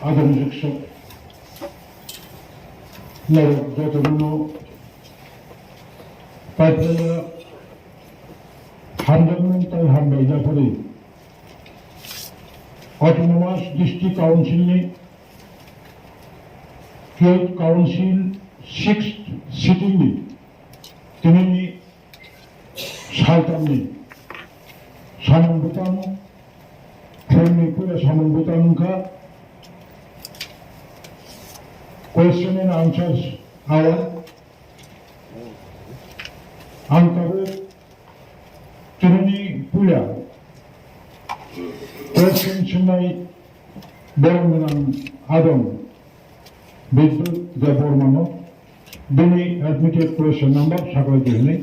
Adongrok যতগুলো তারপরে হামদার হামদাই যাপরে অটোনোমাস ডিস্ট্রিক্ট কাউন্সিলनि फिफ्थ काउंसिल 6th सिटिंगनि दिनैनि सालथामनि सामंबुतान ट्रेनिंफोरा सामंबुतानखा question and answers hour antaro दिनैनि पुया question सोंनाय बर'मोन आदम Bidu Jabormano, Bini admitted question number, Sakala Jilni,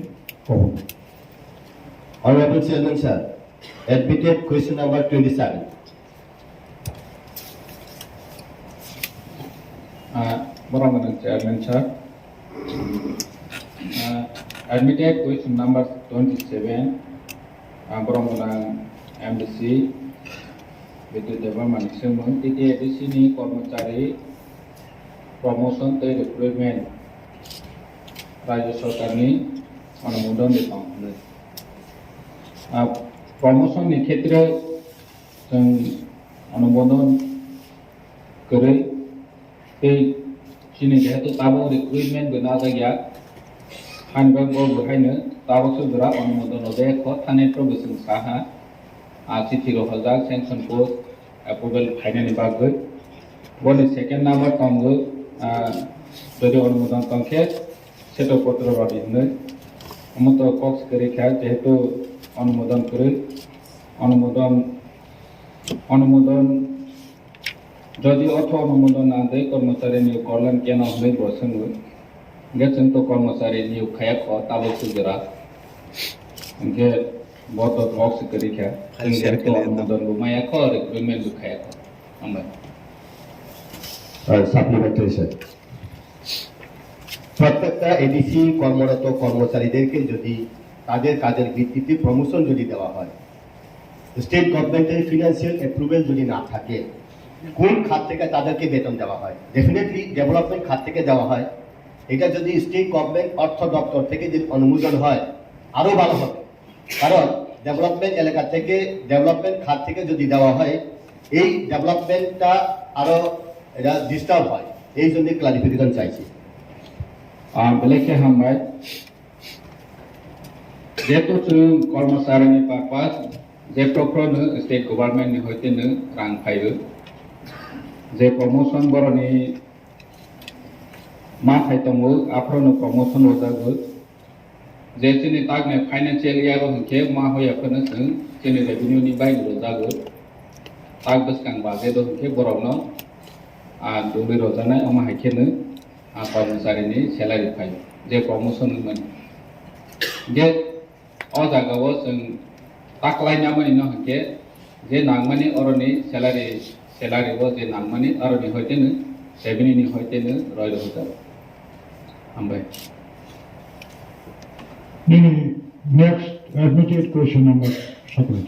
Honorable Chairman Sir, admitted question number 27. Honorable Chairman Sir, admitted question number 27, Honorable MDC, Bidu Jabormano, Swngmungni, ADC ni Kormachari, promotion to recruitment राज्य सरकार ने अनुमोदन देता हूँ promotion नि क्षेत्र जों अनुमोदन करे ते चिनी जेहेतु ताबो recruitment बना जाया हानबें बो बुहायनो ताबो सुजरा अनुमोदन होदे खो थाने प्रबोसन साहा चिठिरो हजाक sanction post approval फाइनल बागै बोले second number तंगो যদি অনুমোদন সংখ্যা শ্বেতপত্র রদিনে আমত কক্স করে খা যেহেতু অনুমোদন করে অনুমোদন যদি অর্থ অনুমোদন না দেয় কর্মচারী নিয়োগ করলেন কেন হলে বসেন গেছেন তো কর্মচারী নিয়োগ খায়া খ তাবো সুজরা গে বত কক্স করে খা অনুমোদন মায়া খ রিক্রুটমেন্ট খায়া খ আমরা সাপ্লিমেন্টারি স্যার প্রত্যেকটা এডিসি কর্মরত কর্মচারীদেরকে যদি তাদের কাজের ভিত্তিতে প্রমোশন যদি দেওয়া হয় স্টেট গভর্নমেন্টের ফিনান্সিয়াল অ্যাপ্রুভেল যদি না থাকে কোন খাত থেকে তাদেরকে বেতন দেওয়া হয় ডেফিনেটলি ডেভেলপমেন্ট খাত থেকে দেওয়া হয় এটা যদি স্টেট গভর্নমেন্ট অর্থ দপ্তর থেকে যদি অনুমোদন হয় আরো ভালো হবে কারণ ডেভেলপমেন্ট এলাকা থেকে ডেভেলপমেন্ট খাত থেকে যদি দেওয়া হয় এই ডেভেলপমেন্টটা আরো এটা ডিস্টার্ব হয় এই জন্য ক্লারিফিকেশন চাইছি বেলেকে হামবাই যেহেতু কর্মচারীनि পারপাস যে প্রক্রনো স্টেট গভর্নমেন্टनि হইতেनो রাং फायो जे प्रमोशन बरनि मा फायतंगो आफ्रोनो प्रमोशन होजागो जे चिनि तागने फाइनेंशियल इयार हंके मा होयाफोनो जों चिनि रेवेन्यूनि बायनो होजागो ताग बसकां बाजे दो हंके बरनो दुबि रजानाय अमा हायखेनो कर्मचारीनि सेलारि फायो जे प्रमोशन मोन जे अ जागाव जों ताकलायना मानि न हंके जे नांगमानि अरनि सेलारिबो जे नांगमानि अरनि हयतेनो रेवेन्यूनि हयतेनो रयरो होजा हामबाय next admitted question number Sakala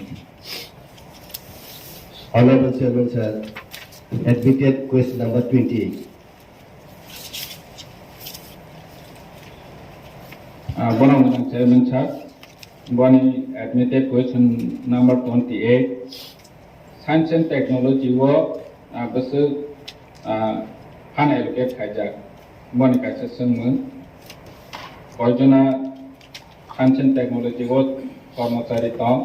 Honorable Chairman Sir, admitted question number 28. Honorable Chairman Sir, one admitted question number 28. Science and technology work, besu fan allocate hajak. One kaisa Swngmung. Koijona science and technology work कर्मचारी तम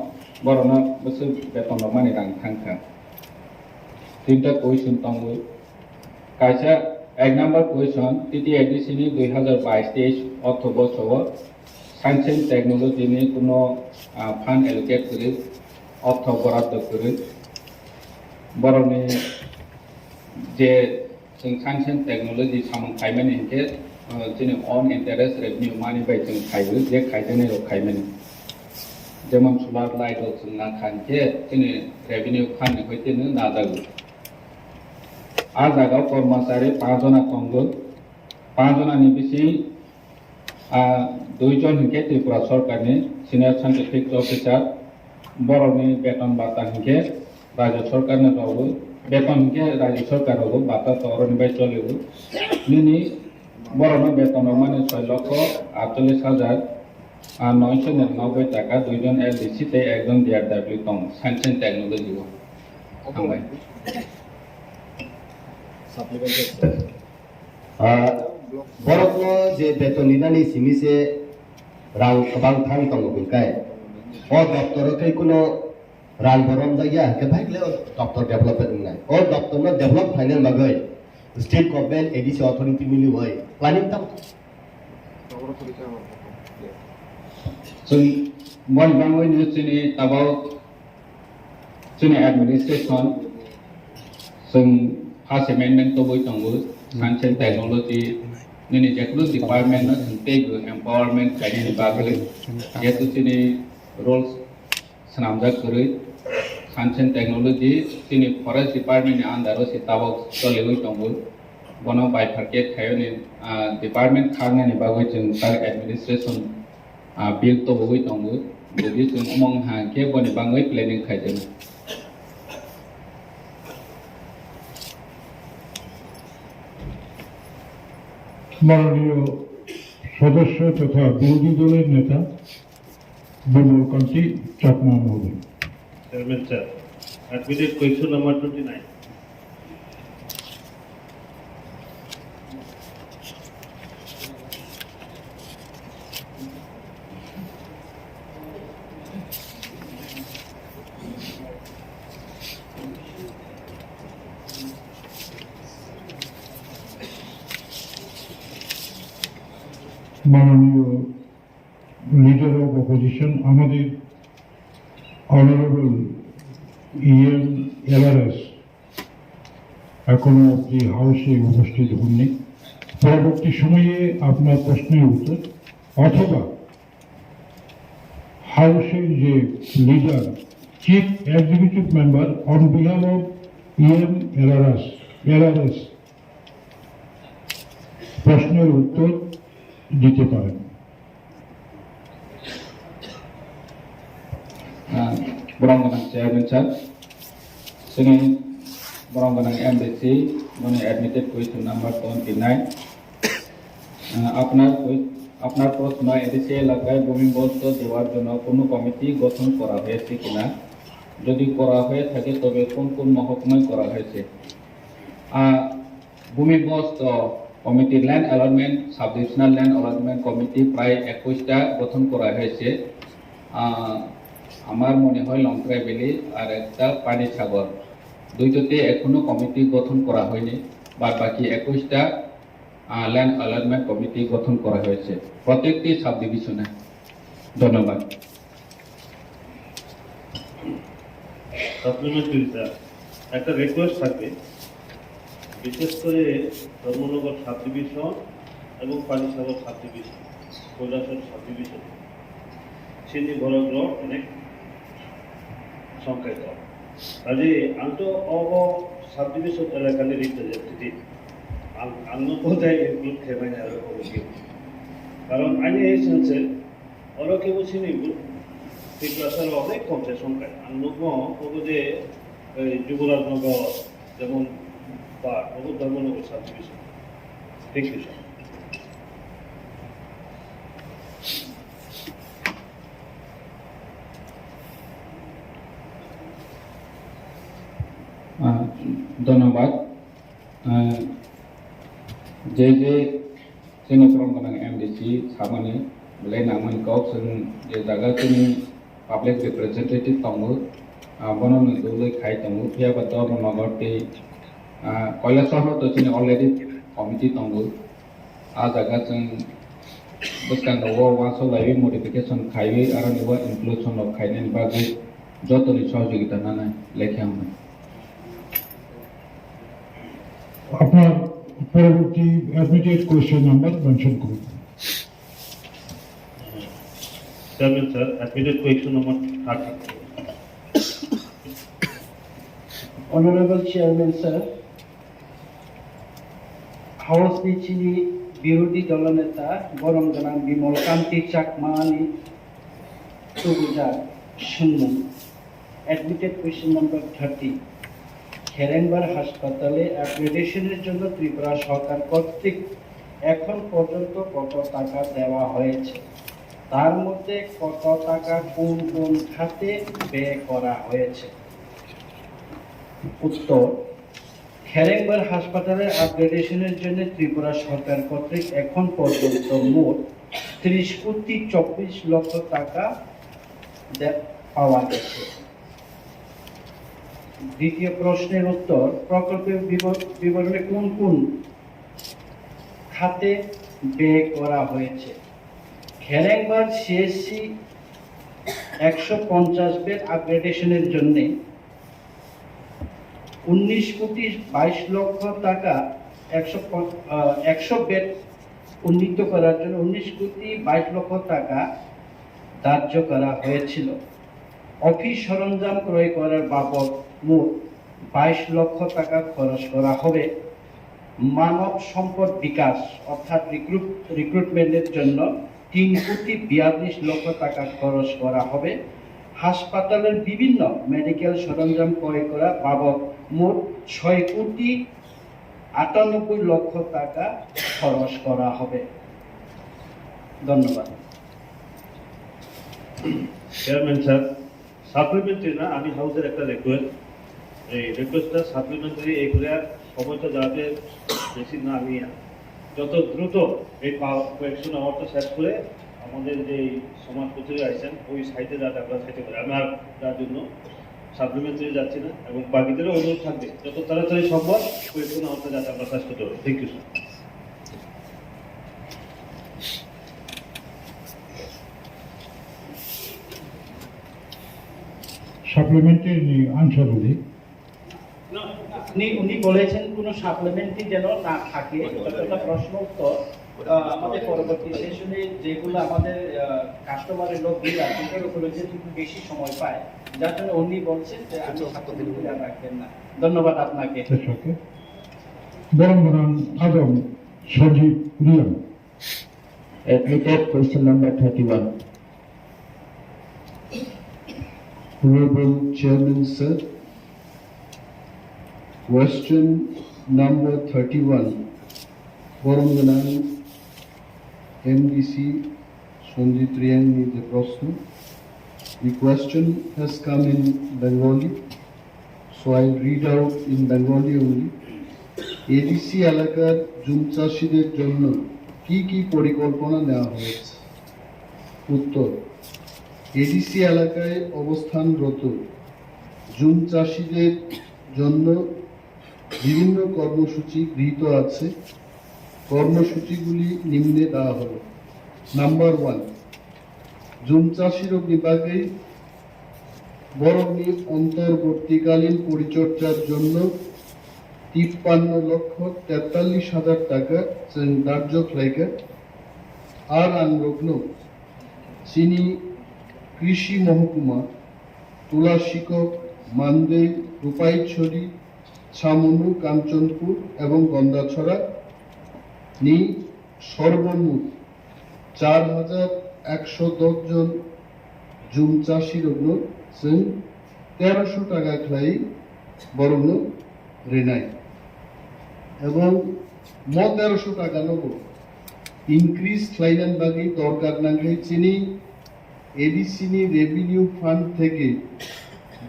बरना besu beton mani rang thangkha. Tinta question tanggo. Kaisa এক নম্বর question তৃতীয় এডিসিনি 2022-23 অর্থ বছর science and technology নিয়ে কোনো fund allocate করে অর্থ বরাদ্দ করে বরং যে जों साइंस एंड टेक्नोलॉजी सामन खायमानि हिंके जोंनि अन इंटरेस्ट रेवेन्यू मानि बाय जों खायो जे खायदेने रो खायमानि जेमन सोलार लाइट जों ना खानके जोंनि रेवेन्यू फान्ड हयतेनो नाजागो आ जागाव कर्मचारी 5 जना तंगो 5 जनानि बिसि 2 जन हिंके त्रिपुरा सरकारनि सिनियर साइंटिफिक ऑफिसर बरनि बेतन बाता हिंके राज्य सरकारनो रावो বেতন কে রাজ্য সরকার হবো বাতা তো অরণবাই চলিব নিনি বড় বেতন মানে 6,48,999 টাকা 2 জন এলডিসি তে একজন ডিআরডব্লিউ টং সায়েন্স এন্ড টেকনোলজি থামबाय बर'नो जे बेतन निनानि सिमिसे रां गोबां थां दङ बुंखाय अ दप्तरखै कुनो रां बरम जाया के भाइले दप्तर डेभलपमेन्ट नाय अ दप्तरनो डेभलप फाइनल बागै स्टेट गभर्नमेंट एडीसी अथॉरिटी मिलि होय प्लानिंग ताम जों बयबाङै जोंनि ताबाव जोंनि एडमिनिस्ट्रेशन जों फार्स्ट एमेंडमेंट तो बय दंबो साइंस एंड टेक्नोलॉजी नि जेकुनु डिपार्टमेंट न जोंतेबो एम्पावरमेंट गायनि बागै जेतु जोंनि रोल्स सनामजा करै साइंस एंड टेक्नोलॉजी जोंनि फरेस्ट डिपार्टमेंट नि अंडरआव सिताबाव चलिबो दंबो बनो बायफार्केट खायनि डिपार्टमेंट खांनायनि बागै जों तार एडमिनिस्ट्रेशन बिल तो बय दंबो जुदि जों उमंग हा के बनि बाङै प्लेनिंग खायदों মাননীয় সদস্য তথা বিরোধী দলের নেতা বিমল কান্তি চাকমা মহোদয়। Chairman sir, admitted question number 29. মাননীয় লিডার অফ অপোজিশন আমাদের অনারেবল ইএম এলআরএস এখনো অব্দি হাউসে উপস্থিত হননি। পরবর্তী সময়ে আপনার প্রশ্নের উত্তর অথবা হাউসের যে leader chief executive member on behalf of EM LRS প্রশ্নের উত্তর দিতে পারেন। বরংগনাং চেয়ারম্যান স্যার जोंनि বরংগনাং এমডিসি মানে এডমিটেড কোয়েশ্চন নাম্বার 29 আপনার প্রশ্ন এডিসি এলাকায় ভূমিবস্ত দেওয়ার জন্য কোনো কমিটি গঠন করা হয়েছে কিনা যদি করা হয়ে থাকে তবে কোন কোন মহকুমায় করা হয়েছে ভূমিবস্ত committee land allotment sub divisional land allotment committee প্রায় 21টা গঠন করা হয়েছে আমার মনে হয় লংক্রাই ভ্যালি আর একটা পানি সাগর দুইটাতে এখনো কমিটি গঠন করা হয়নি বাদ বাকি 21টা ল্যান্ড অ্যালটমেন্ট কমিটি গঠন করা হয়েছে প্রত্যেকটি সাব ডিভিশনে। ধন্যবাদ। সাপ্লিমেন্টারি স্যার একটা রিকোয়েস্ট থাকবে বিশেষ করে ধর্মনগর সাব ডিভিশন এবং Panisagar sub division Kailashahar sub division সিন্ধি বড়গ্রহ অনেক সংখ্যায় কম কাজে আন্ত অব সাব ডিভিশন এলাকালে রিপ্রেজেন্টেটিভ আন্ন কোথায় ইনক্লুড খেয়ে আর অবশ্যই কারণ আইনে এই সেন্সে অরকেব সিনিবু ত্রিপুরার অনেক কমছে সংখ্যায় আন্ন যে যুবরাজনগর যেমন বা নগর Dharmanagar sub division thank you sir. ধন্যবাদ। जे जोंनि बरंगनां एमडिसि सामानि बेलाय नामोनखौ जों जे जागा जोंनि पाब्लिक रिप्रेजेन्टेटिभ दङ बनो नोंदौलै खाय दङ फियाबा धर्मनगरति কৈলাসহরতো जोंनि अलरेडि कमिटि दङ आ जागा जों बसकांगआव वासो लाइबि मडिफिकेशन खायबि आरो निबा इनक्लुजन अफ खायनायनि बागै जतनि सहयोगिता नानाय लेखा हमो। আপনার পরবর্তী অ্যাডমিটেড কোয়েশ্চেন নাম্বার মেনশন করুন। Chairman sir, admitted question number 30. Honorable Chairman sir, House Bichini Birudi Dolaneta Borongganang Bimol Kanti Chakmani Tuguja Swngmung. Admitted question number 30. খেরেংবার হাসপাতালে অ্যাপ্লিকেশনের জন্য ত্রিপুরা সরকার কর্তৃক এখন পর্যন্ত কত টাকা দেওয়া হয়েছে, তার মধ্যে কত টাকা কোন কোন খাতে ব্যয় করা হয়েছে? উত্তর, খেরেংবার হাসপাতালের আপগ্রেডেশনের জন্য ত্রিপুরা সরকার কর্তৃক এখন পর্যন্ত মোট 30,24,00,000 টাকা পাওয়া গেছে। দ্বিতীয় প্রশ্নের উত্তর, প্রকল্পের বিবরণে কোন কোন খাতে ব্যয় করা হয়েছে? খেরেংবার সিএসসি 150 বেড আপগ্রেডেশনের জন্য 19,22,00,000 টাকা, 100 বেড উন্নীত করার জন্য 19,22,00,000 টাকা ধার্য করা হয়েছিল। অফিস সরঞ্জাম ক্রয় করার বাবদ মোট 22 লক্ষ টাকা খরচ করা হবে। মানব সম্পদ বিকাশ অর্থাৎ রিক্রুটমেন্টের জন্য 3,42,00,000 টাকা খরচ করা হবে। হাসপাতালের বিভিন্ন মেডিকেল সরঞ্জাম ক্রয় করা বাবদ মোট 6,98,00,000 টাকা খরচ করা হবে। ধন্যবাদ। চেয়ারম্যান স্যার, সাপ্লিমেন্টারি না, আমি হাউসের একটা রিকোয়েস্ট, এই রিকোয়েস্টটা সাপ্লিমেন্টারি এই করে সময়টা যাতে বেশি না নিয়ে যত দ্রুত এই কোয়েকশন আওয়ারটা শেষ করে আমাদের যে সমাজ প্রতিযোগী আছেন ওই সাইটে যাতে আমরা সাইটে করে আমার তার জন্য সাপ্লিমেন্টারি যাচ্ছি না, এবং বাকিদেরও অনুরোধ থাকবে যত তাড়াতাড়ি সম্ভব কোয়েকশন আওয়ারটা যাতে আমরা শেষ করতে পারি। Thank you sir. Supplementary answer only. উনি বলেছেন কোনো সাপ্লিমেন্টারি যেন না থাকে, এটা প্রশ্ন উত্তর। আমাদের পরবর্তী সেশনে যেগুলো আমাদের কাস্টমারের লোক বিল আছে সেটার উপরে যে একটু বেশি সময় পায়, যার জন্য উনি বলছেন যে আমি সাপ্লিমেন্টারি রাখবেন না। ধন্যবাদ আপনাকে। Boronganan Adam Sajid Riam. Admitted question number 31. Honorable Chairman Sir, question number 31. Boronganan MDC Sanjit Riang is the question. The question has come in Bengali, so I'll read out in Bengali only. ADC এলাকার zoom চাষীদের জন্য কি কি পরিকল্পনা নেওয়া হয়েছে? উত্তর, ADC এলাকায় অবস্থানরত জুম চাষীদের জন্য বিভিন্ন কর্মসূচি গৃহীত আছে। কর্মসূচিগুলি নিম্নে দেওয়া হলো। নাম্বার 1, জুম চাষীর বিভাগে বরগ্নি অন্তর্বর্তীকালীন পরিচর্যার জন্য 53,43,000 টাকা ধার্য ফ্লাইকার আর আনরগ্ন চিনি কৃষি মহকুমা তুলাশিকক মান্দে রূপাইছড়ি ছামনু কাঞ্চনপুর এবং গন্দাছড়া নি সর্বমোট 4,110 জন জুম চাষী রগ্ন 1300 টাকা খ্লাই বরগ্ন রেনাই এবং 1300 টাকা নেব ইনক্রিজ ক্লাইনান বাগি দরকার না খাই চিনি এডিসিনি রেভিনিউ ফান্ড থেকে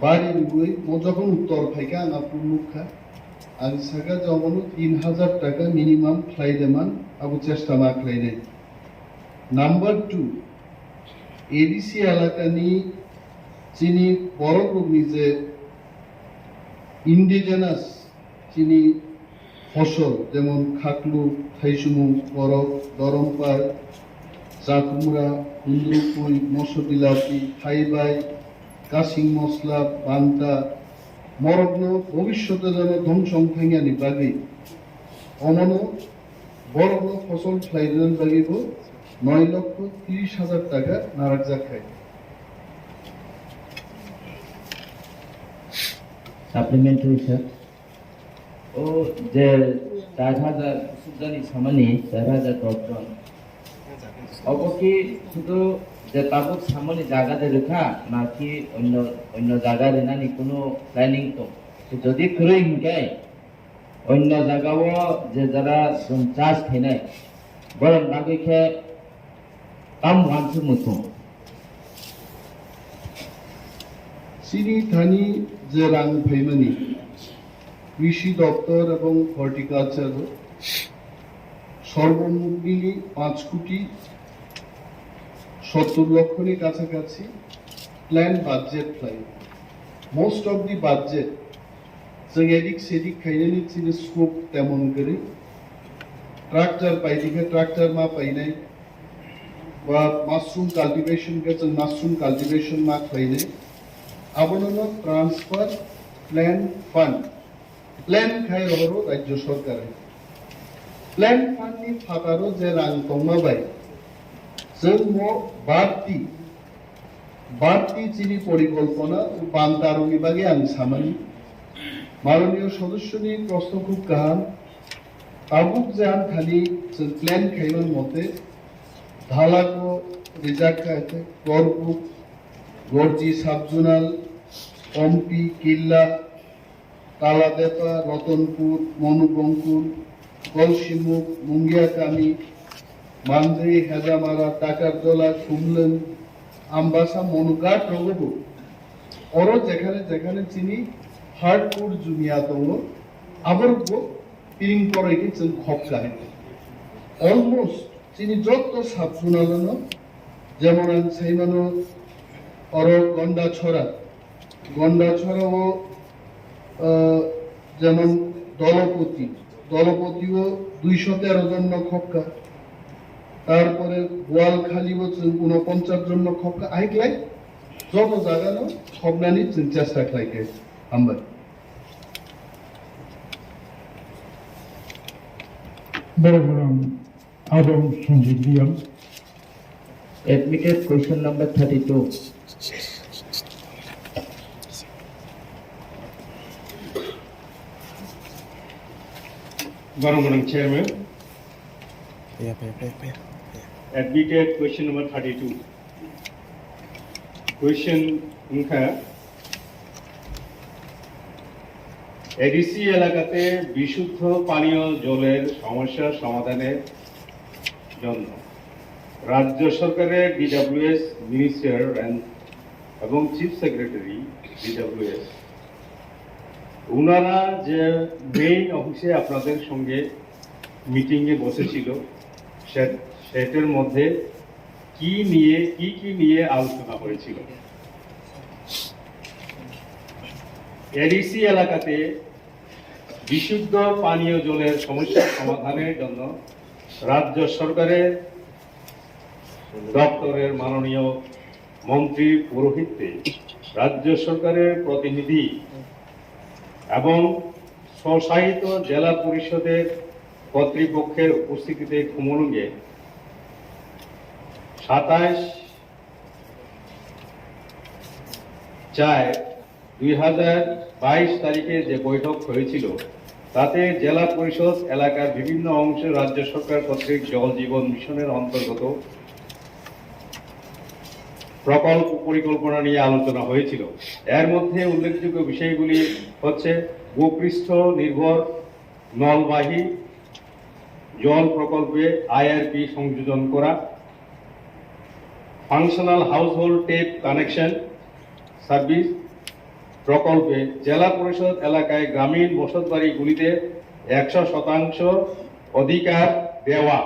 বাড়ির বই যখন উত্তর ফাইকা আনাপুর মুখা আর সাকা যেমন 3,000 টাকা মিনিমাম খ্লাই দেমান আবু চেষ্টা না খ্লাই নেই। নাম্বার 2, এডিসি এলাকা নি চিনি বড় গ্রুপনি যে ইন্ডিজেনাস চিনি ফসল যেমন খাকলু থাইসুমু বরফ দরমপার চাকুমরা কুন্দুপুই মসবিলাপি থাইবাই কাশিং মশলা বান্তা মরগ্ন ভবিষ্যতে যেন ধন সংখ্যানি বাগে অমন বরগ্ন ফসল ফ্লাইজন বাগিব 9,30,000 টাকা নারাক জাখায়। Supplementary sir. ও যে 4,000 সুদানি সামানি 4,010 জন অবকি শুধু যে তাবুক সামানি জায়গাতে রেখা নাকি অন্য অন্য জায়গায় রেনানি কোনো প্ল্যানিং তো যদি খুঁড়ে হিংকায় অন্য জায়গাও যে যারা চাষ খেয়ে বরং নাকি খেয়ে কাম ওয়ানসে মতো চিনি থানি যে রাং ফাইমানি কৃষি দপ্তর এবং হর্টিকালচার সর্বমোট 5,70,00,000 কাছাকাছি plan budget fly most of the budget जों एदिक सेदिक खायनायनि चिनि स्कोप तेमन गरी ट्रैक्टर पाइदिखे ट्रैक्टर मा पाइनाय बा मशरूम कल्टीवेशन के जों मशरूम कल्टीवेशन मा खायनाय आबोनो ट्रांसफर प्लान फंड प्लान खाय रहरो राज्य सरकार प्लान फंड नि फातारो जे रां तंमा बाय जों मो बारती चिनि परिकल्पना बान्तारोनि बागे आं सामानि माननीय सदस्यनि प्रश्न खूब गाहाम ताबुक जान खाली जों प्लान खायमोन मते धालाको रिजार्ट खायते गरपुक गरजी साबजुनाल ओमपी किल्ला तालादेपा रतनपुर मनुबंकुर गलसिमुक मुंगियाकामी मानजै हेजामारा टाकारजला कुमलन आम्बासा मनुगाट रगबो अरो जेखाने जेखाने चिनि हार्डपुर जुमिया दङ आबरबो पिरिं परायके जों खपगाय अलमोस्ट चिनि जत्त साबजुनालनो जेमन आं साइमानो अरो गंडा छड़ाओ जेमन दलपतिओ 213 जन खपका तारपरे बोआलखालिओ जों 49 जन खपका आइकलाय जत जागानो खबनानि जों चेष्टा खालायके हामबाय Barabaram Adam Sunjidriyam. Admitted question number 32. Madam Chairman, admitted question number 32. Question उनका ADC এলাকাতে বিশুদ্ধ পানীয় জলের সমস্যা সমাধানের জন্য রাজ্য সরকারের DWS মিনিস্টার এবং চিফ সেক্রেটারি DWS ওনারা যে মেইন অফিসে আপনাদের সঙ্গে মিটিংয়ে বসেছিল সেটার মধ্যে কি নিয়ে আলোচনা হয়েছিল ADC এলাকাতে বিশুদ্ধ পানীয় জলের সমস্যা সমাধানের জন্য রাজ্য সরকারের দপ্তরের মাননীয় মন্ত্রীর পৌরোহিত্যে রাজ্য সরকারের প্রতিনিধি এবং স্বশাসিত জেলা পরিষদের কর্তৃপক্ষের উপস্থিতিতে খুমলুঙ্গে 27/4/2022 তারিখে যে বৈঠক হয়েছিল তাতে জেলা পরিষদ এলাকার বিভিন্ন অংশে রাজ্য সরকার কর্তৃক জল জীবন মিশনের অন্তর্গত প্রকল্প পরিকল্পনা নিয়ে আলোচনা হয়েছিল। এর মধ্যে উল্লেখযোগ্য বিষয়গুলি হচ্ছে ভূপৃষ্ঠ নির্ভর নলবাহী জল প্রকল্পে IRP সংযোজন করা, functional household tap connection service প্রকল্পে জেলা পরিষদ এলাকায় গ্রামীণ বসতবাড়িগুলিতে 100% অধিকার দেওয়া,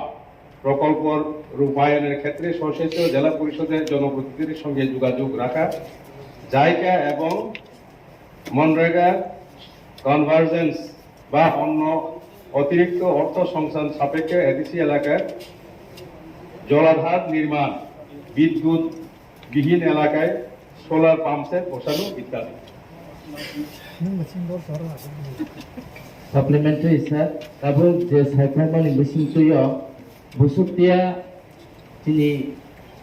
প্রকল্প রূপায়ণের ক্ষেত্রে সংশ্লিষ্ট জেলা পরিষদের জনপ্রতিনিধিদের সঙ্গে যোগাযোগ রাখা, জায়গা এবং মনরেগা কনভার্জেন্স বা অন্য অতিরিক্ত অর্থ সংস্থান সাপেক্ষে ADC এলাকার জলাধার নির্মাণ, বিদ্যুৎ বিহীন এলাকায় সোলার পাম্পসেট বসানো ইত্যাদি। Supplementary sir, tabuk je saikmani bising tuyo busuktia tini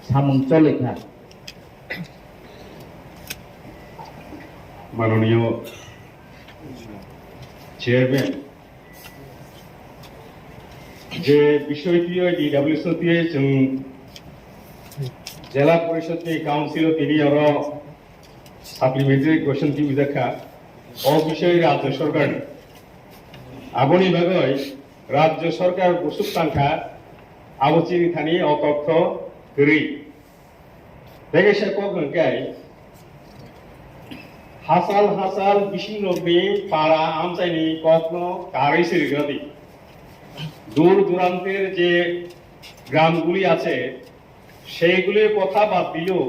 samung cholekha. মাননীয় চেয়ারম্যান, যে বিষয়টি DWS जों जिला परिषद के काउंसिल তিনি और साप्लीमेंटारी क्वेश्चन की विधखा বিষয়ে রাজ্য সরকার আবনি ভাবে রাজ্য সরকার বসুক সংখ্যা আবচিনি থানি অতর্থ গরি দেখে সে কগাই হাসাল হাসাল বিশিংরবনি পাড়া আমচাইনি কখনো কারি সিরিগদি দূর দূরান্তের যে গ্রামগুলি আছে সেইগুলির কথা বাদ দিলেও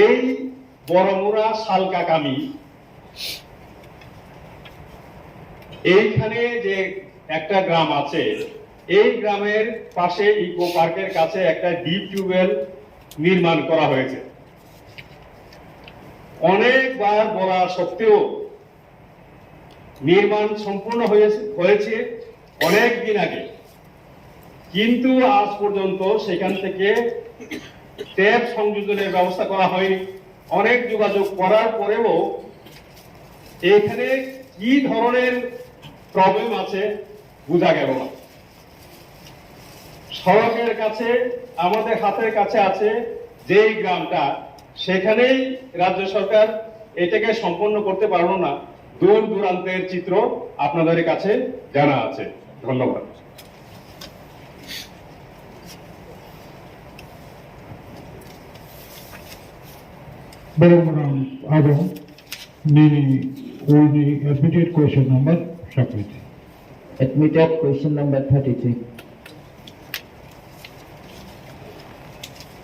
এই বড়মুড়া শালকাকামি এইখানে যে একটা গ্রাম আছে এই গ্রামের পাশে ইকো পার্কের কাছে একটা ডিপ টিউবওয়েল নির্মাণ করা হয়েছে অনেকবার বলা সত্ত্বেও নির্মাণ সম্পূর্ণ হয়েছে অনেক দিন আগে কিন্তু আজ পর্যন্ত সেখান থেকে ট্যাপ সংযোজনের ব্যবস্থা করা হয়নি অনেক যোগাযোগ করার পরেও এখানে কি ধরনের প্রবলেম আছে বোঝা গেল না সড়কের কাছে আমাদের হাতের কাছে আছে যেই গ্রামটা সেখানেই রাজ্য সরকার এটাকে সম্পন্ন করতে পারলো না দূর দূরান্তের চিত্র আপনাদের কাছে জানা আছে ধন্যবাদ Baramuram Adam, Nini, only admitted question number, Shakriti. Admitted question number 33.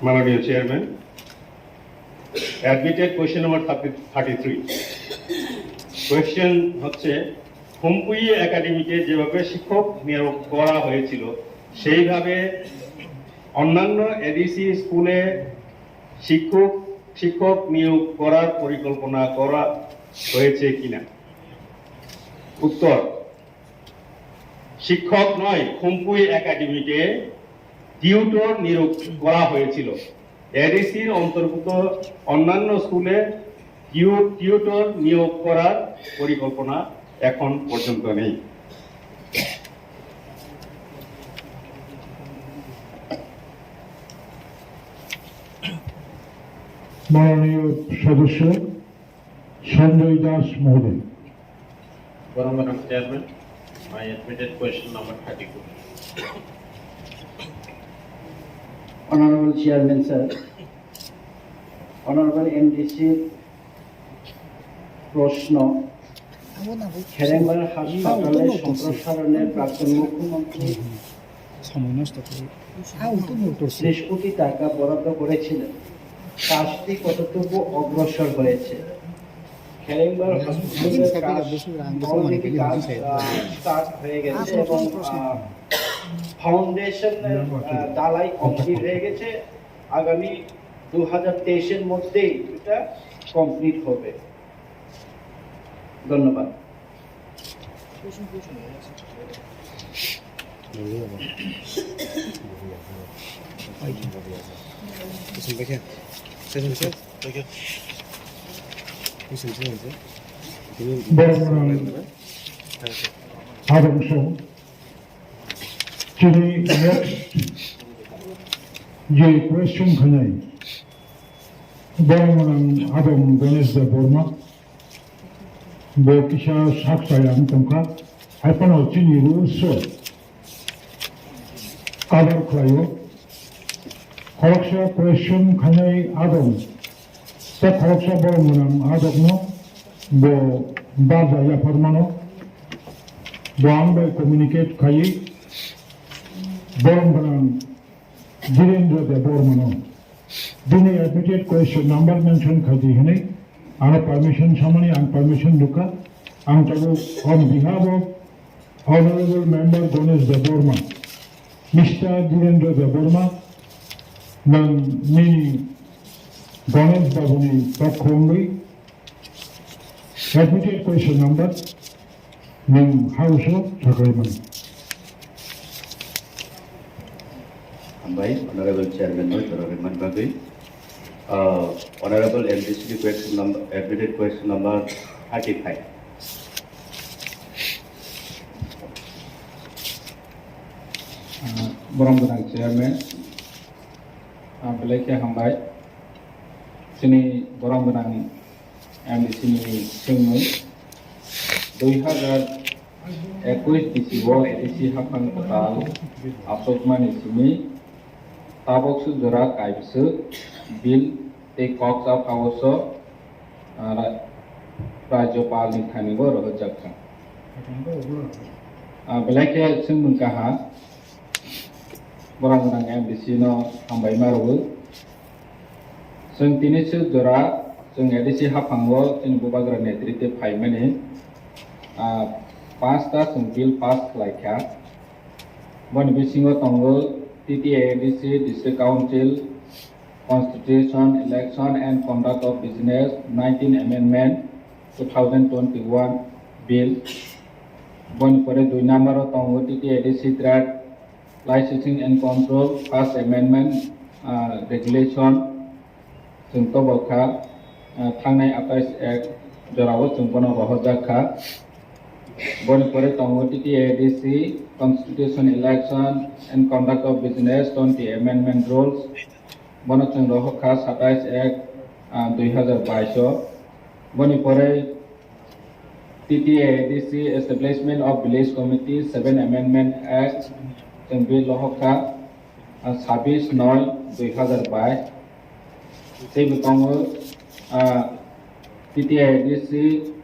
মাননীয় chairman admitted question number 33 question হচ্ছে হোমপুই একাডেমিকে যেভাবে শিক্ষক নিয়োগ করা হয়েছিল সেইভাবে অন্যান্য এডিসি স্কুলে শিক্ষক নিয়োগ করার পরিকল্পনা করা হয়েছে কিনা উত্তর শিক্ষক নয় হোমপুই একাডেমিকে টিউটর নিয়োগ করা হয়েছিল এডিসির অন্তর্ভুক্ত অন্যান্য স্কুলে টিউটর নিয়োগ করার পরিকল্পনা এখন পর্যন্ত নেই মাননীয় সদস্য সঞ্জয় দাস মহোদয় Madam Chairman, my admitted question number 32. Honorable Chairman, sir. Honorable MDC প্রশ্ন খেরেঙ্গার হাসপাতালে সম্প্রসারণের প্রাক্তন মুখ্যমন্ত্রী 30 কোটি টাকা বরাদ্দ করেছিলেন কাজটি কতটুকু অগ্রসর হয়েছে খেরেঙ্গার হাসপাতালের কাজ স্টার্ট হয়ে গেছে এবং ফাউন্ডেশনের ডালাই কমপ্লিট হয়ে গেছে আগামী 2023-এর মধ্যেই এটা কমপ্লিট হবে ধন্যবাদ Baramuram Adam Show, Chini next, J question Khanai, Baramuram Adam Ganesh the Burma, Bokisha Shaksayam Tonka, Hypano Chini rules so, Kadar Klayo, Kokchap question Khanai Adam, the Kokchap Baramuram Adam no, Bo Baza Ya Parmano, Bo Ambe communicate Kayi, Baramuram Jirendra the Bormano. Dine admitted question number mentioned Khadi Hene, our permission Samani and permission Luka, and on behalf of Honorable Member Ganesh the Borma, Mr. Jirendra the Borma, Nani Ganesh Babuni Pakongui, admitted question number, Ning House of Sakarman. Honorable Chairman, Honorable MDC question number, admitted question number 35. Boromgonang Chairman, Rulaikha Hambai, Sini Boromgonang MDC Swngmungni, 2021 DCO ADC hapang total Swngmungni simi tabok sujara kaibsu bill te Kokchap hauso Rajyapal ni thanigo rohjakha belake Swngmungkaha borang borang ADC no hambai maru Swng tini sujara Swng ADC hapango ini bubagra netrite phaimani pasta Swng bill pass Rulaikha Boni bisingo tongo TTA ADC District Council Constitution, Election and Conduct of Business 19 Amendment 2021 Bill Boni pore 2 number tongo TTA ADC Trade Licensing and Control First Amendment Regulation Swng tobokha thangnai 28 Act jorawo Swng bono rohjakha Boni pore tongo TTA ADC Constitution, Election and Conduct of Business 20 Amendment Rules Bono Swng rohakha 27 Act 2022 Boni pore TTA ADC Establishment of Village Committee 7 Amendment Act Swng bill rohakha 26/9/2022 sei tongo TTA ADC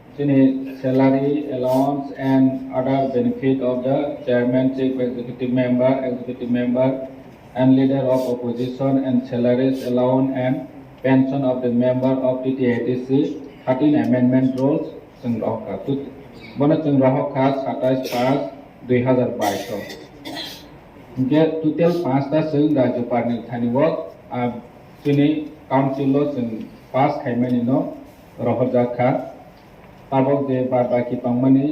salary allowance and other benefit of the chairman, chief executive member and leader of opposition and salaries allowance and pension of the member of TTADC 13 amendment rules Swng rohakha bono Swng rohakha 27/5/2022 get total 5 ta Swng Rajyapal ni thanigo chini council lo Swng pass khaimani no rohjakha tabok je baki tongmani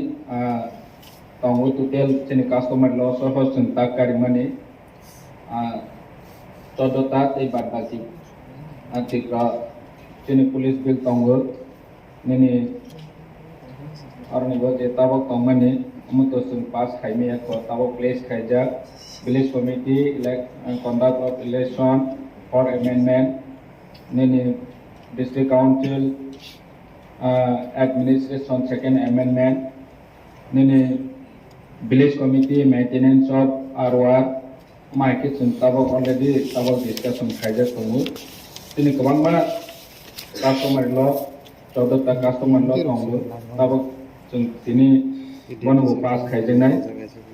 tongo total chini customer loss ho Swng takkarimani 14 ta te baki atikra chini police bill tongo nini arnigo je tabok tongmani amuto Swng pass khaimi ko tabok place khaija village committee elect conduct of election for amendment nini district council administration second amendment nini village committee maintenance of ROR maiki Swng tabok already tabok discussion khaija tongo tini kwbangma customer lo 14 ta customer lo tongo tabok Swng tini bono pass khaijenai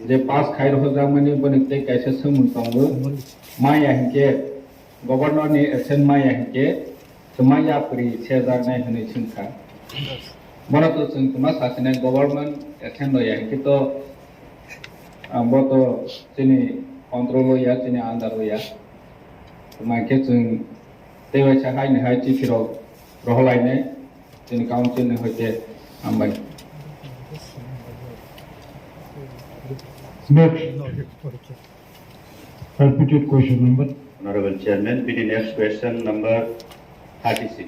je pass khai rohjakmani boni te kaisa Swngmung tongo maya hinke governor ni action maya hinke maya pri sejar nai hini singkha bono to Swng tuma sasine government action lo yang kito boto chini control lo ya chini under lo ya tuma ke Swng tewa cha hai ne hai chi phirok rohlai ne chini council ne hoite ambai Next, repeated question number. Honorable Chairman, be the next question number 36.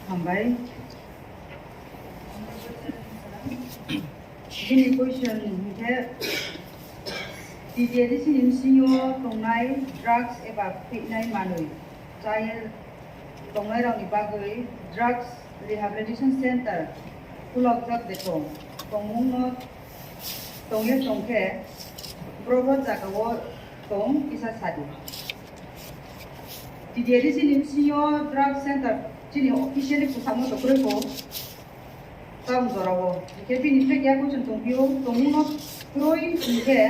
Hambai. Ini question है TTADC nimsinyo tongnai drugs eba fitnai manui child tongnai rang ibagoi drugs rehabilitation center Pulok jak detong tongmungno tongye tongke probo jagawo tong isa sadi TTADC nimsinyo drug center chini officially kusamo tokreko tam zorawo kepi nifre kya ko tongpio tongmungno kroi nge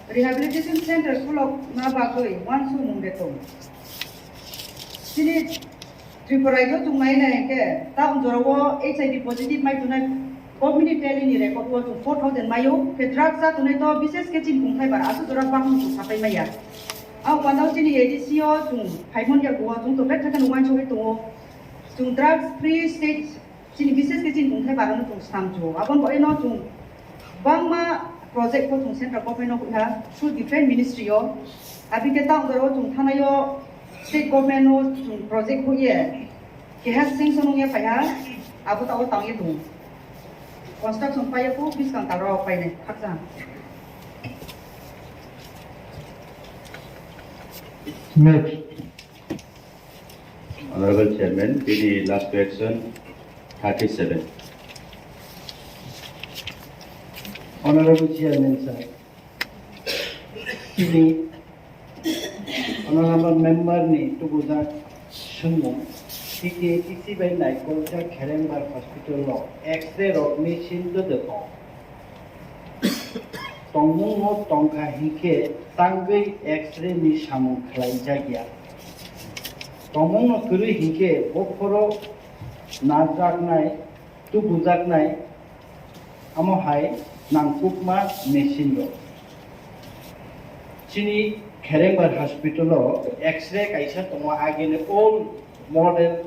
rehabilitation center Pulok na bagoi wansu mungdetong chini Tripura itu tungai na ke tahun jorawo HIV positif mai tunai community tele ni record ko 4000 mayo ke drug sa tunai to bises ke chin kung khai bara asu jora bang tu sapai maya au pandau chini ADC o tung haimon ya gua tung to bet kan wan choi tung tung drugs free state chini bises ke chin kung khai bara no tung sam jo abon ko eno tung bang ma project ko tung central government ko ha through different ministry o abi ke tahun jorawo tung thanayo state government no project ko ye ke has sing sonong ye phaya abu ta tang ye tu construction phaya ko bis kan taro phai ne khaksa Next, Honorable Chairman, the last question 37. Honorable Chairman, sir. Ini Honorable Member ni Tuguzak Swngmung. TKTC by Kokchap Kerembar Hospital law. X-ray rod machine to the top. Tongmung no tongka hike tangai X-ray ni samung khlai jagya. Tongmung no kuri hike bokoro najak nai tuguzak nai amo hai nangkukma machine lo. Chini Kerembar Hospital X-ray kaisa tongwa agene all model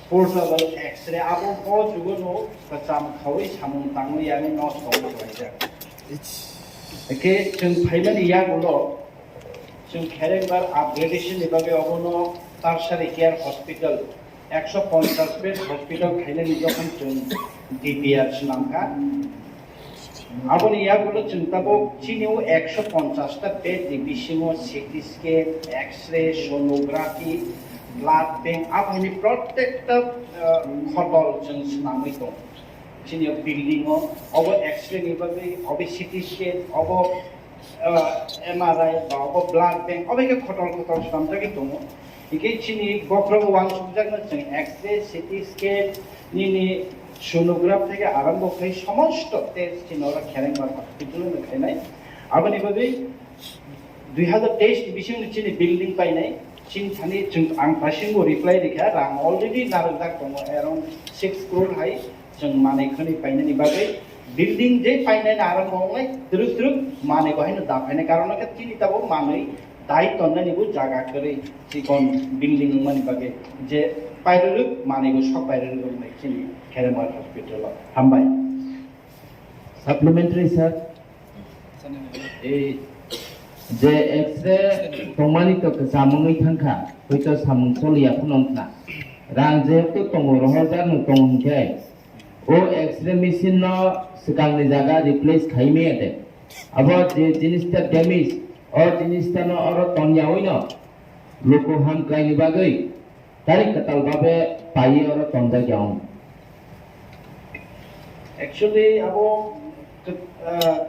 portable X-ray abo ko jugono kacham khawi samung tangwi yani no song baija. Eke chung phaimani yagulo chung Kerembar upgradation ebage obono tertiary care hospital 150 bed hospital khailani jokhon chung DPR namka aboni yagulo chintabo chiniu 150 ta bed division CT scan X-ray sonography blood bank aboni প্রত্যেকটা hotel chung namai to chiniu building obo X-ray nibabe obo CT scan obo MRI ba obo blood bank obeke hotel samjagi to ike chini gokro wang subjagna chung X-ray CT scan nini সোনোগ্রাফ থেকে আরম্ভ করে সমস্ত test চিনরা Kerembar হসপিটালে খাইনাই আবনি ভাবে 2023 division চিনি building পাইনাই চিন Thani जों आं पासिंगो रिप्लाइ रेखा रां अलरेडी नारदाक दङ अराउन्ड 6 crore हाई जों मानेखनि पाइनानि बागै बिल्डिं जे पाइनाय आरम्भ होनाय द्रुद्रुक माने गहायनो दाफायनाय कारनके चिनि ताबो मानै दाइ तन्नानिबो जागा करे चिकन बिल्डिं माने बागै जे पाइरुक मानेगो सब पाइरुक होनाय चिनि Kerembar Hospital Hambai. Supplementary, sir. Je X-ray tongmani to kesamungui thangka, hoito samung solia punongna. Rang je to tongo rohojar no tongke. O X-ray machine no sekang ni jaga replace khaime ade. Abo je jinista damage or jinista no oro tonya hoino. Loko ham kaini bagai. Tarik katal babe pai oro tonja jaung. Actually, abo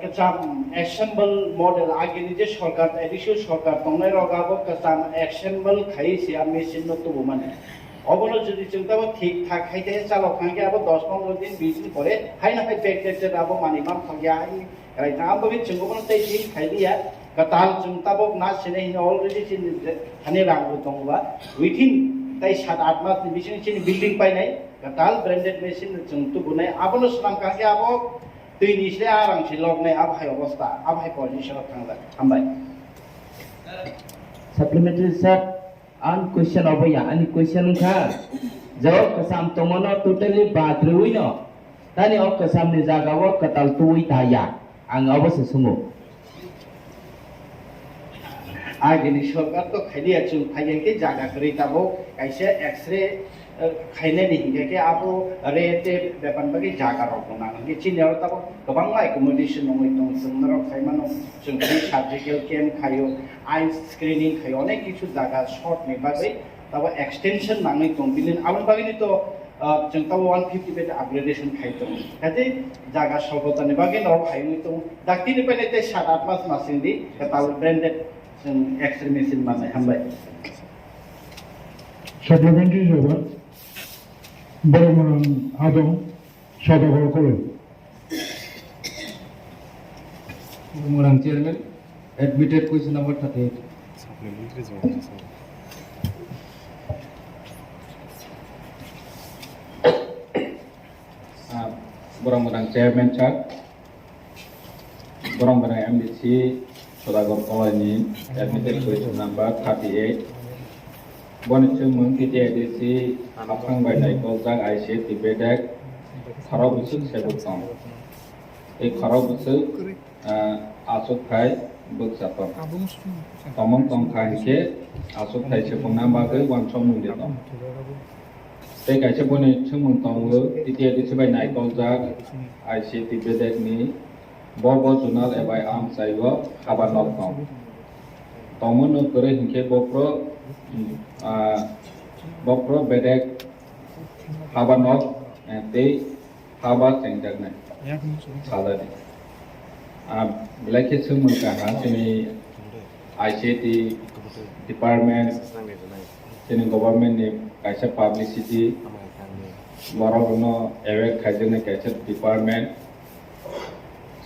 kacham assemble model agini je sarkar additional sarkar tongnai rogabo kacham assemble khaisi a machine no tubo mane obono jodi chunta bo thik thak khaite chalo khange abo 10-15 din 20 din pore haina hai backdated abo mani mam khagya ai right now abo chungo bono tai din khailia katal chunta bo na sine already chin hane rangbo tongba within tai 7-8 mas division chin building pai nai katal branded machine chung tu bunai abono slam khange abo tui ni se arang si log nai ab hai obostha ab hai position thangla hambai Supplementary, sir. An question obo ya ani question kha jawab kasam tomono totally badrui no tani ok kasam ni jaga wo katal tui taya ang obo se sumo agini sarkar to khailia chung khaiye ke jaga kari tabo kaise X-ray खाइने नहीं के आप रेटे बेपन बगे जागा रखो ना कि चिन्ह और तब कबांग लाई कम्युनिकेशन नोंगे तो सुंदर खाइमानो जोंखि सर्जिकल कैम्प खायो आई स्क्रीनिंग खायो अनेक किछु जागा शॉर्ट में बगे तब एक्सटेंशन नांगै तो बिलिन आबन बगे नि तो जों तब 150 बेड अपग्रेडेशन खाइतो कते जागा सल्बतनि बगे न खाइनि तो डाक्टिनि पने ते 7-8 मास मासिंदि तब ब्रांडेड जों एक्स-रे मेसिन माने हमबाय Supplementary over. Boromaran Adam Sadagor Kore. Madam Chairman, admitted question number 38. Madam Chairman, Chuck. Madam MDC Sadagor Colony, admitted question number 38. Swngmungni ADC apang by Kokchap IC Tibet Phirokmung sebutong. Phirokmung asuk khai buksapam. Tomong tongkhai ke asuk khai sebung nambagai wan Swngmungni tong. Te kai sebuni Swngmung tong ADC by Kokchap IC Tibet ni bobo junal ebai am saigo kabanok tong. Tomon kore hingke bokro bopro bedek habanok te haba cengjaknai salari belai Swngmungka sini ICT department sini government ni kaisa publicity borokno aware khaijene kaisa department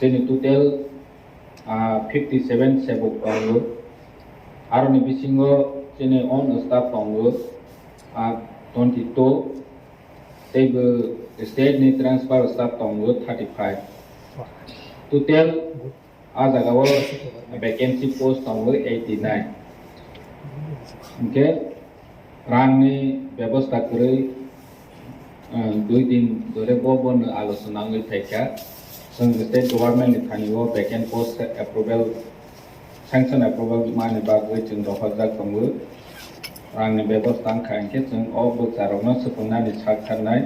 sini total 57 sebok tongo aroni bisingo sini on staff tongo 22 tebe state ni transfer staff tongo 35 total ajagawo vacancy post tongo 89 okay rangni ব্যবস্থা করে 2 দিন ধরে ববন আলোচনা হই থাকা state government ni thaniwo vacant post approval sanction approval mani bagoi chung rohajak tongo rangni ব্যবস্থা খাইকে chung o bukjarokno supungnani sakharnai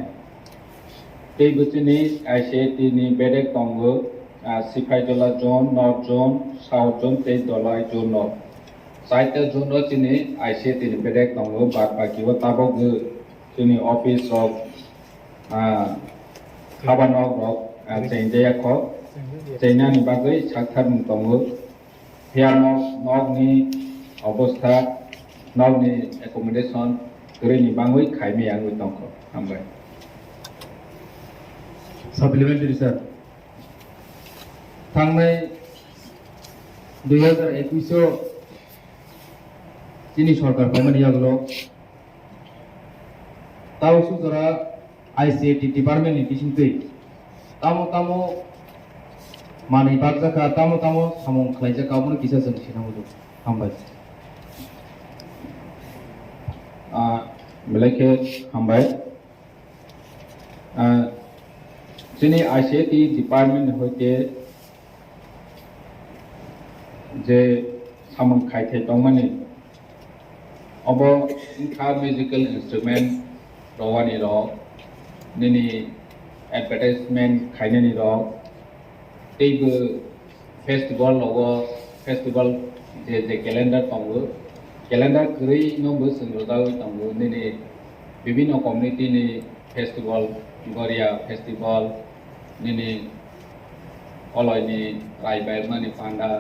tei buchini ICT ni bedek tongo Sipaijola zone north zone south zone tei dolai zone north saita zone chini ICT ni bedek tongo bakbakiwo tabok chini office of Adongrok Chengdeyakho Chengnani bagoi sakharmung tongo Phirokmung nogni obostha nogni accommodation grini bangoi khaime angoi tongko hambai supplementary sir थांनाय 2021 चीनी सरकार खामानि आगोलाव ताव सुजरा ICT department नि बिसिंतै तामो मानै बागजाखा तामो सामं खलायजाखा मोन किसा जों सिनांगौ हामबाय belai hambai chini ICT department hoite যে সামন খাইতে তংমানি অব ইনকা মিউজিক্যাল ইনস্ট্রুমেন্ট রওয়ানি র নিনি অ্যাডভার্টাইজমেন্ট খাইনানি র তেইবো ফেস্টিভাল লগ ফেস্টিভাল যে ক্যালেন্ডার তংগো ক্যালেন্ডার কই নবো সঙ্গদাও তংগো নিনি বিভিন্ন community ni festival Garia festival নিনি অলয়নি রাইবাইমানি পান্ডা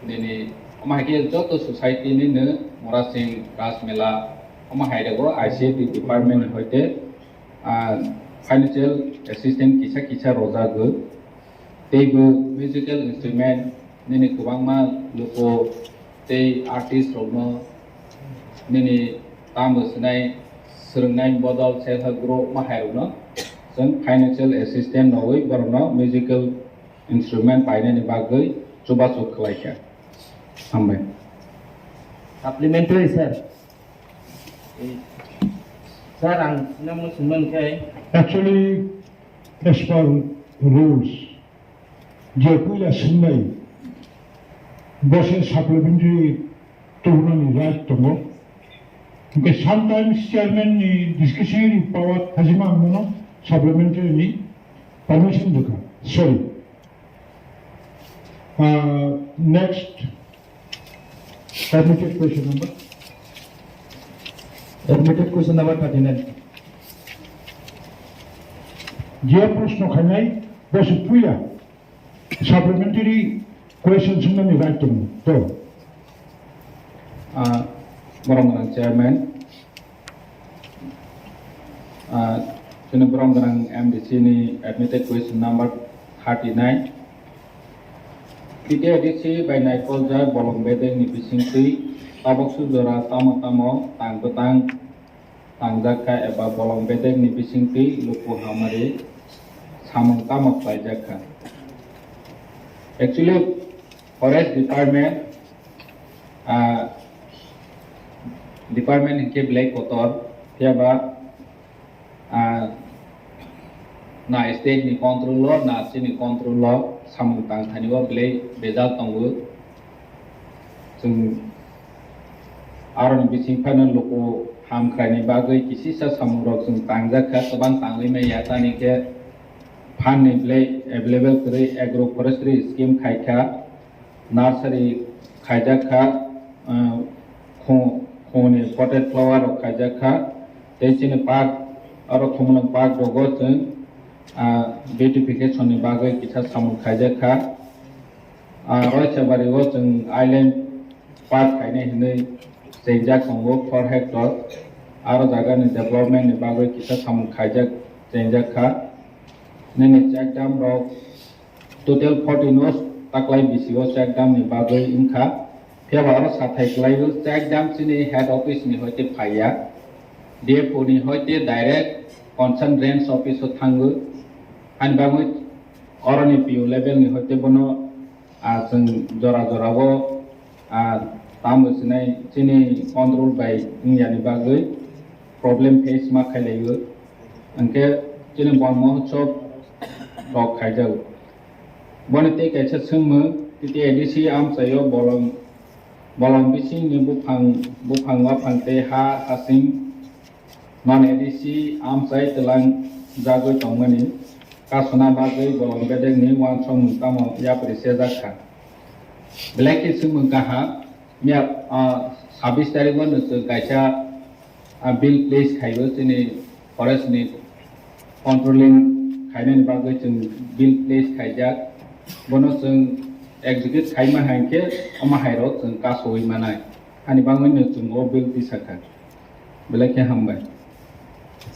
nini omahike joto society ni ne morasing ras mela omahaidego ICT department hoite financial assistant kisa rojago teibo musical instrument nini kubangma luko tei artist rogno nini tamusnai srungnai bodol selha gro mahairogno जों financial assistant nogoi borno musical instrument painani bagoi coba-coba kelaika sampai supplementary sir sir ang namun suman kai actually as per rules je kuila sunai bose supplementary tuhunani right tongo because sometimes chairman ni discretionary power hajima amno supplementary ni permission duka sorry next admitted question number 39 যে প্রশ্ন খানাই বসে পুইলা supplementary question শুনলাম right তো borong chairman sini borong MDC ni admitted question number 39 Kita ADC by Nikolja bolong bedeng ni bisingti tabok sudara tamo tang tangjaka eba bolong bedeng ni bisingti lupu hamari samong tamak paijaka. Actually, forest department ke belai kotor tiaba na state ni control law na sini control law samung tang thaniwa belai bezal tongo जों आरन बिसिं final लोको हामख्रायनि बागै किसिसा सामुरक जों तांजाखा गोबां तांलैनाय यातानिके फाननि ब्लै available करै एग्रो फरेस्ट्री स्कीम खायखा नार्सारी खायजाखा खोनि पटेड फ्लावर खायजाखा Chini park aro thumlang park rogo chung beautification ni bagai kisah samung khaja kha rocha bari go chung island park khaine hinai seja kongo 4 hectare aro jaga ni development ni bagai kisah samung khaja seja kha nene check dam ro total 14 nos taklai bisio check dam ni bagai inkha pheba aro sathai klai check dam chini head office ni hoite phaya DFO ni hoite direct concern range office thangu han bangu oroni PO level ni hoite bono jeng jora jora go tamu sinai chini control by India ni bagai problem face ma khailayo angke chini bon mohotsop rok khaijau bonite kaisa sungmu titi ADC am sayo bolong bising ni bufang wa phangte ha asing non ADC am sai telang jagoi tongmani kasona bagai bolong bedeng ni wan song tamo ya prese jakha black is mungkaha mia 26 tarik wan kaisa bill place khaibo chini forest ni controlling khaine ni bagai chung bill place khaijak bono chung execute khaima hanke ama hairo chung kasoi manai ani bangun ni chung o bill tisaka black ke hambai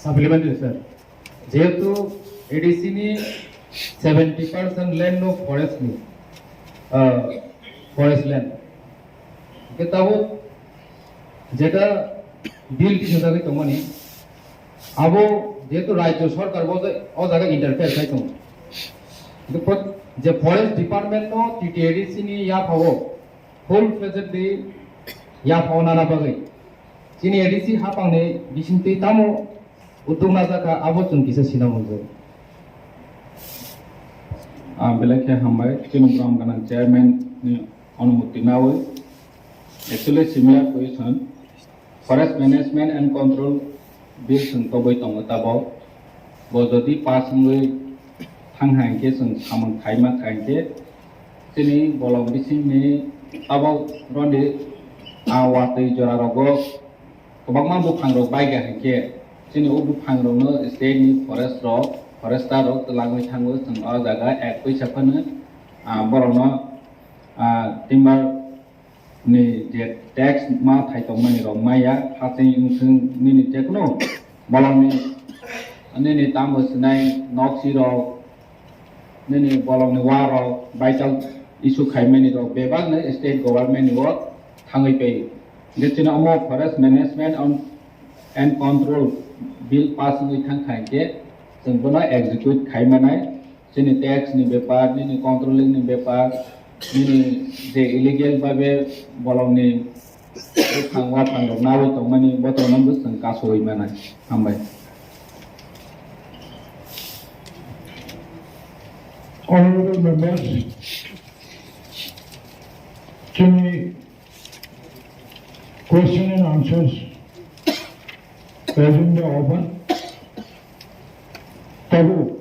supplementary sir যেহেতু ADC ni 70% land no forest ni forest land কেতাবো যেটা বিল কি সদাগে তমনি আবো যেহেতু রাজ্য সরকার বলে ও জায়গা interfere খাইতো যে ফরেস্ট ডিপার্টমেন্ট নো TTADC ni ya phawo full fledgedly ya phawna na bagai chini ADC ha pangne bisingte tamo uddugna jaka abo chung kisa sinamonjo belakhe hambai chinu gram ganan chairman ni অনুমতি nawe actually similar question forest management and control bill sung toboi tongo tabo bo jodi pass ngoi thanghaike sung samung khaima khaike chini bolong bising ni abo ronde awatei jora rogo kobangma buphang rok baiga hanke chini o buphang rok no state ni forest rok forester rok telangoi thango sung o jaga ek paisa phano borono timber ni je tax ma thai tongmani rok maya hating sung ni tekno bolong ni ni tamo sinai noksi rok ni bolong ni wa rok vital issue khaimani rok bebag na state government work thangai pe gechina amo forest management and control bill pass ngoi thang khaike sung bona execute khaimanai chini tax ni bepar ni controlling ni bepar ni je illegal babe bolong ni thangwa thangrok nawi tongmani boto nambu sung kasoi manai hambai Honorable members, chini question and answers present the open tabu